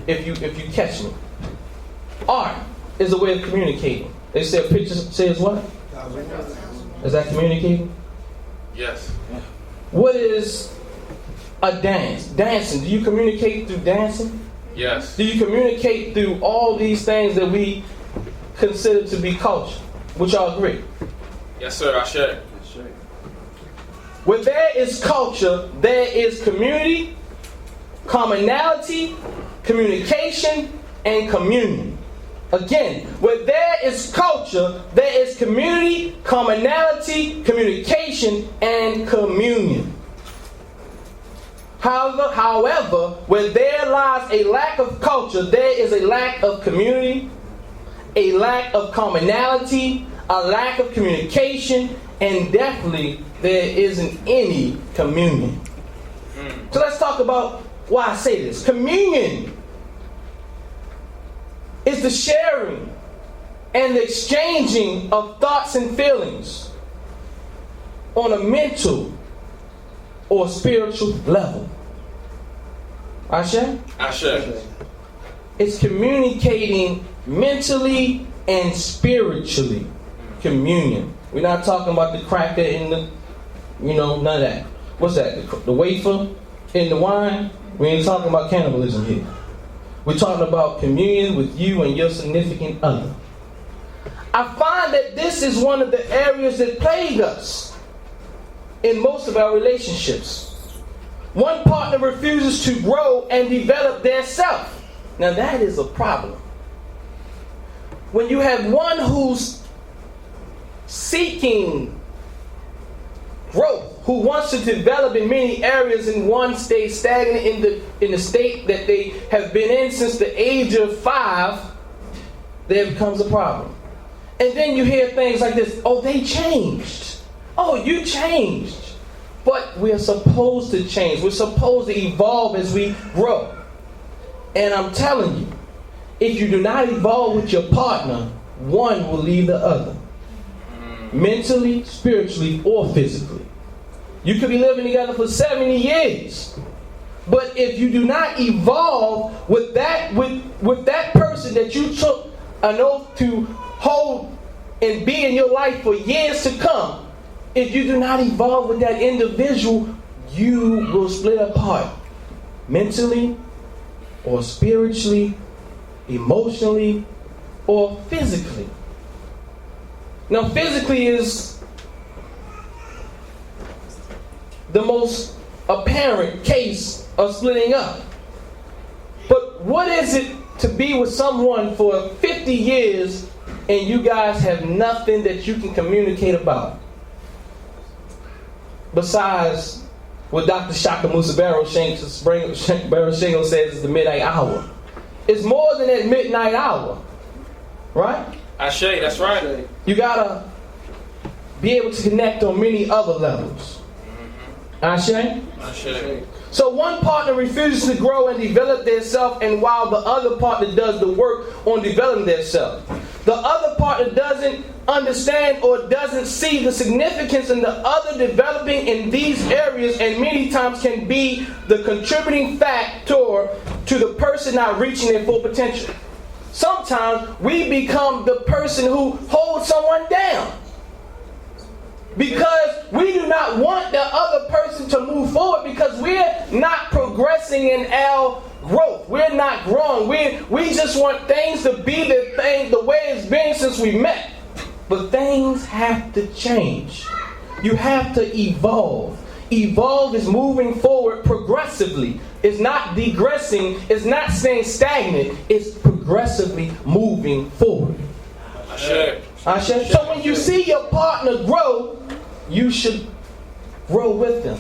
if you catch me. Art is a way of communicating. They say a picture says what? Is that communicating? Yes. What is a dance? Dancing. Do you communicate through dancing? Yes. Do you communicate through all these things that we consider to be culture? Would y'all agree? Yes, sir. I share. Where there is culture, there is community, commonality, communication, and communion. Again, where there is culture, there is community, commonality, communication, and communion. However, where there lies a lack of culture, there is a lack of community, a lack of commonality, a lack of communication, and definitely there isn't any communion. So let's talk about why I say this. Communion is the sharing and the exchanging of thoughts and feelings on a mental or spiritual level. Ashe? Ashe. It's communicating mentally and spiritually. Communion. We're not talking about the cracker in the, none of that. What's that? The wafer in the wine? We ain't talking about cannibalism here. We're talking about communion with you and your significant other. I find that this is one of the areas that plague us in most of our relationships. One partner refuses to grow and develop their self. Now that is a problem. When you have one who's seeking growth, who wants to develop in many areas and one stays stagnant in the state that they have been in since the age of 5, there becomes a problem. And then you hear things like this, oh, they changed. Oh, you changed. But we're supposed to change. We're supposed to evolve as we grow. And I'm telling you, if you do not evolve with your partner, one will leave the other. Mentally, spiritually, or physically. You could be living together for 70 years. But if you do not evolve with that person that you took an oath to hold and be in your life for years to come, if you do not evolve with that individual, you will split apart. Mentally, or spiritually, emotionally, or physically. Now, physically is the most apparent case of splitting up. But what is it to be with someone for 50 years and you guys have nothing that you can communicate about? Besides what Dr. Shaka Musa Barrow Shingo says is the midnight hour. It's more than that midnight hour. Right? Ashe, that's right. You gotta be able to connect on many other levels. Ashe? Ashe. So one partner refuses to grow and develop their self, and while the other partner does the work on developing their self. The other partner doesn't understand or doesn't see the significance in the other developing in these areas, and many times can be the contributing factor to the person not reaching their full potential. Sometimes we become the person who holds someone down because we do not want the other person to move forward because we're not progressing in our growth. We're not growing. We just want things to be the way it's been since we met. But things have to change. You have to evolve. Evolve is moving forward progressively. It's not degressing. It's not staying stagnant. It's progressively moving forward. Ashe. Ashe. So when you see your partner grow, you should grow with them.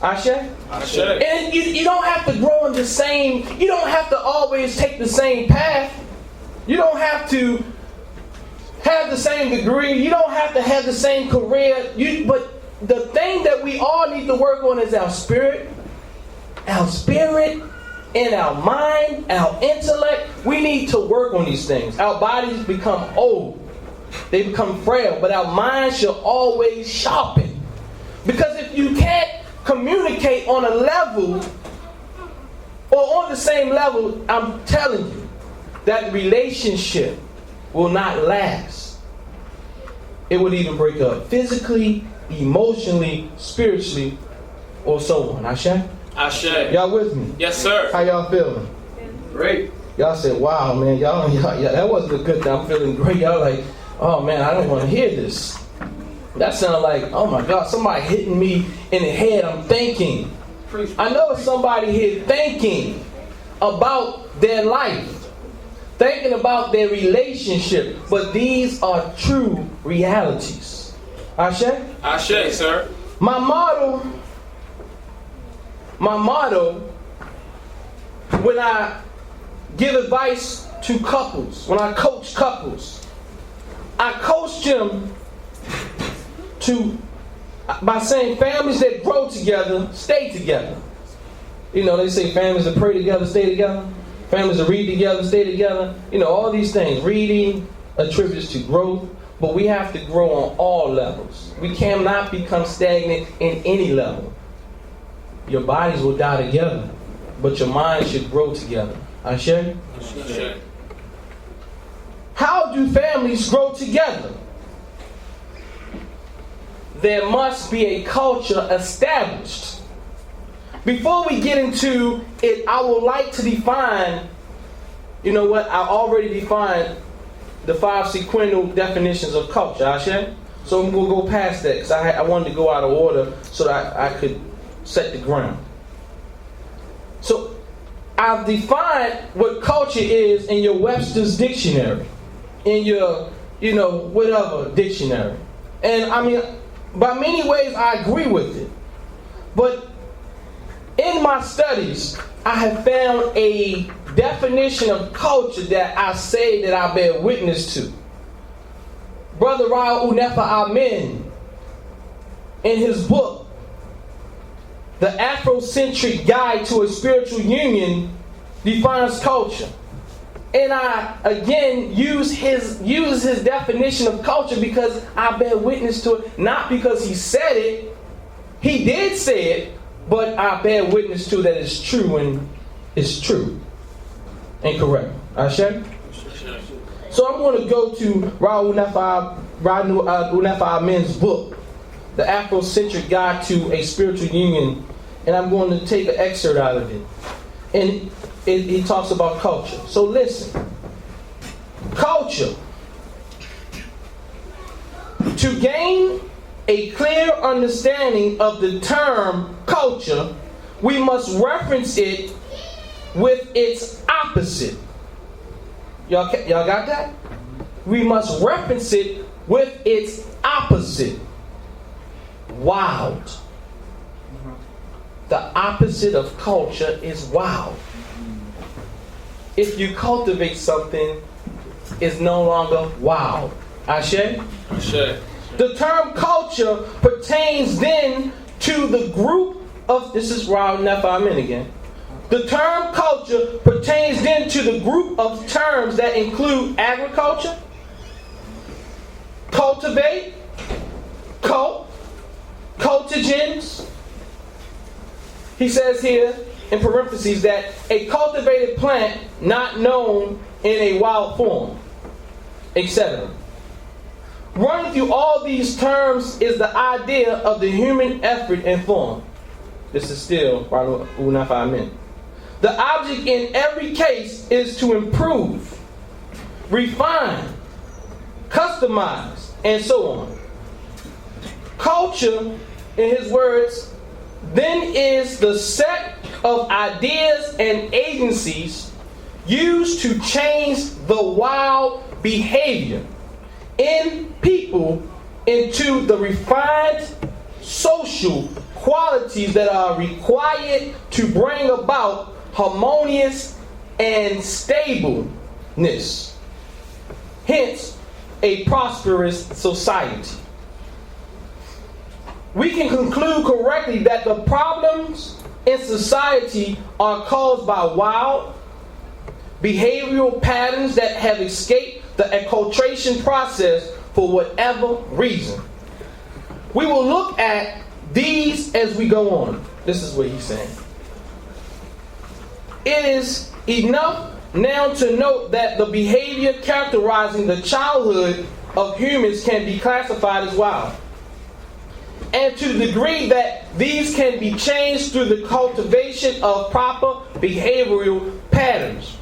Ashe? Ashe. And you don't have to grow in the same, you don't have to always take the same path. You don't have to have the same degree. You don't have to have the same career. But the thing that we all need to work on is our spirit and our mind, our intellect. We need to work on these things. Our bodies become old. They become frail. But our minds should always sharpen. Because if you can't communicate on a level or on the same level, I'm telling you that the relationship will not last. It would even break up physically, emotionally, spiritually, or so on. Ashe? Ashe. Y'all with me? Yes, sir. How y'all feeling? Great. Y'all said, wow, man, y'all, that wasn't a good thing. I'm feeling great. Y'all like, oh man, I don't want to hear this. That sounded like, oh my God, somebody hitting me in the head. I'm thinking. I know it's somebody here thinking about their life, thinking about their relationship, but these are true realities. Ashe? Ashe, sir. My motto, when I give advice to couples, when I coach couples, I coach them by saying families that grow together, stay together. You know, they say families that pray together, stay together. Families that read together, stay together. You know, all these things. Reading attributes to growth, but we have to grow on all levels. We cannot become stagnant in any level. Your bodies will die together, but your mind should grow together. Ashe? Ashe. How do families grow together? There must be a culture established. Before we get into it, I would like to define, you know what, I already defined the 5 sequential definitions of culture, Ashe? So I'm going to go past that because I wanted to go out of order so that I could set the ground. So I've defined what culture is in your Webster's dictionary, in your, whatever dictionary. And I mean, by many ways I agree with it. But in my studies, I have found a definition of culture that I say that I bear witness to. Brother Raul Nefa Amen, in his book, The Afrocentric Guide to a Spiritual Union, defines culture. And I, again, use his definition of culture because I bear witness to it, not because he said it. He did say it, but I bear witness to that it's true and it's true and correct. Ashe? So I'm going to go to Raul Nefa Amen's book, The Afrocentric Guide to a Spiritual Union, and I'm going to take an excerpt out of it. And he talks about culture. So listen. Culture. To gain a clear understanding of the term culture, we must reference it with its opposite. Y'all got that? We must reference it with its opposite. Wild. The opposite of culture is wild. If you cultivate something, it's no longer wild. Ashe? Ashe. The term culture pertains then to the group of, this is Raul Nefa Amen again. The term culture pertains then to the group of terms that include agriculture, cultivate, cultigens. He says here in parentheses that a cultivated plant not known in a wild form, etc. Running through all these terms is the idea of the human effort and form. This is still Raul Nefa Amen. The object in every case is to improve, refine, customize, and so on. Culture, in his words, then is the set of ideas and agencies used to change the wild behavior in people into the refined social qualities that are required to bring about harmonious and stableness. Hence, a prosperous society. We can conclude correctly that the problems in society are caused by wild behavioral patterns that have escaped the acculturation process for whatever reason. We will look at these as we go on. This is what he's saying. It is enough now to note that the behavior characterizing the childhood of humans can be classified as wild. And to the degree that these can be changed through the cultivation of proper behavioral patterns,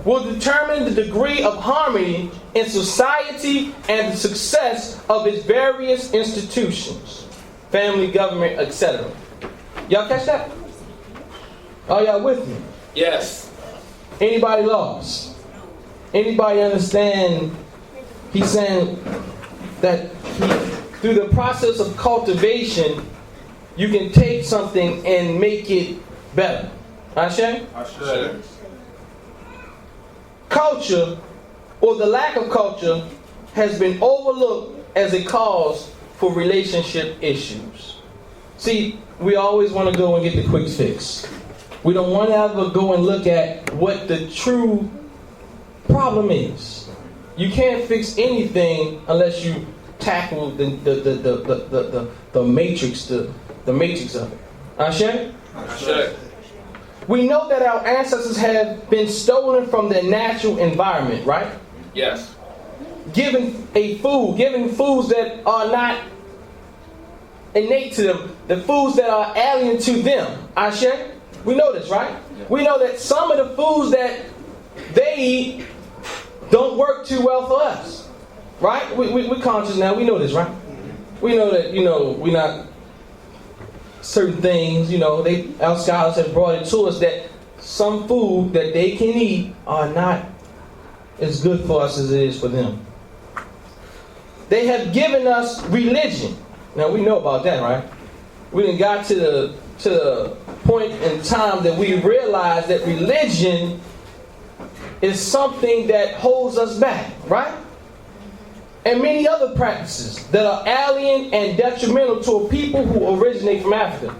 will determine the degree of harmony in society and the success of its various institutions, family, government, etc. Y'all catch that? Are y'all with me? Yes. Anybody lost? Anybody understand? He's saying that through the process of cultivation, you can take something and make it better. Ashe? Ashe. Culture, or the lack of culture, has been overlooked as a cause for relationship issues. See, we always want to go and get the quick fix. We don't want to ever go and look at what the true problem is. You can't fix anything unless you tackle the matrix, the matrix of it. Ashe? Ashe. We know that our ancestors have been stolen from their natural environment, right? Yes. Given foods that are not innate to them, the foods that are alien to them. Ashe? We know this, right? We know that some of the foods that they eat don't work too well for us, right? We're conscious now. We know this, right? We know that, we're not certain things, our scholars have brought it to us that some food that they can eat are not as good for us as it is for them. They have given us religion. Now we know about that, right? We done got to the point in time that we realize that religion is something that holds us back, right? And many other practices that are alien and detrimental to a people who originate from Africa.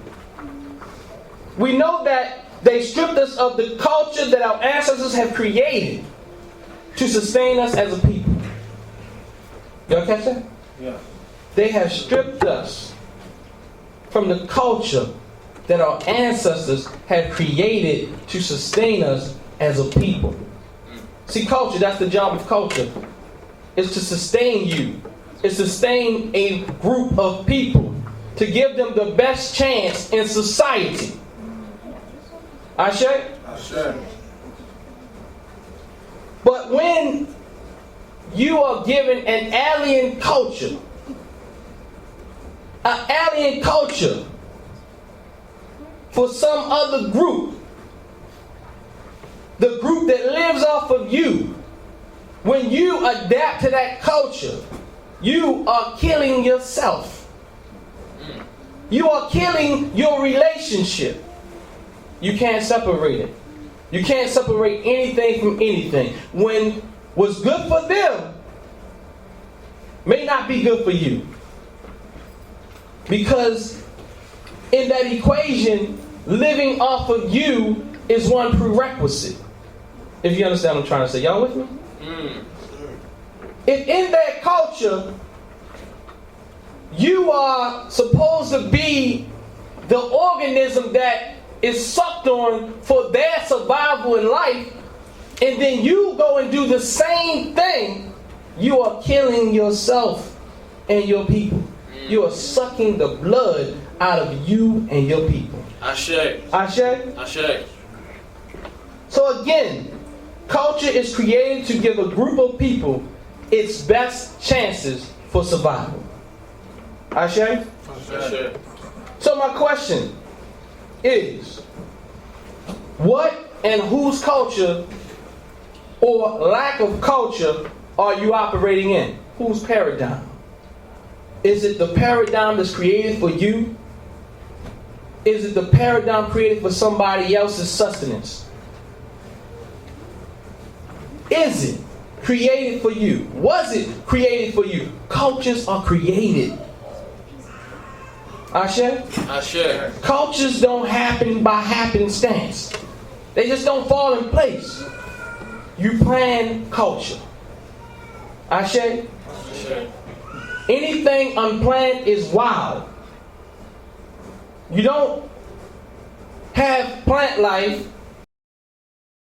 We know that they stripped us of the culture that our ancestors have created to sustain us as a people. Y'all catch that? Yeah. They have stripped us from the culture that our ancestors have created to sustain us as a people. See, culture, that's the job of culture. It's to sustain you. It's to sustain a group of people. To give them the best chance in society. Ashe? Ashe. But when you are given an alien culture for some other group, the group that lives off of you, when you adapt to that culture, you are killing yourself. You are killing your relationship. You can't separate it. You can't separate anything from anything. When what's good for them may not be good for you. Because in that equation, living off of you is one prerequisite. If you understand what I'm trying to say. Y'all with me? If in that culture, you are supposed to be the organism that is sucked on for their survival in life, and then you go and do the same thing, you are killing yourself and your people. You are sucking the blood out of you and your people. Ashe. Ashe? Ashe. So again, culture is created to give a group of people its best chances for survival. Ashe? Ashe. So my question is, what and whose culture or lack of culture are you operating in? Whose paradigm? Is it the paradigm that's created for you? Is it the paradigm created for somebody else's sustenance? Is it created for you? Was it created for you? Cultures are created. Ashe? Ashe. Cultures don't happen by happenstance. They just don't fall in place. You plan culture. Ashe? Ashe. Anything unplanned is wild. You don't have plant life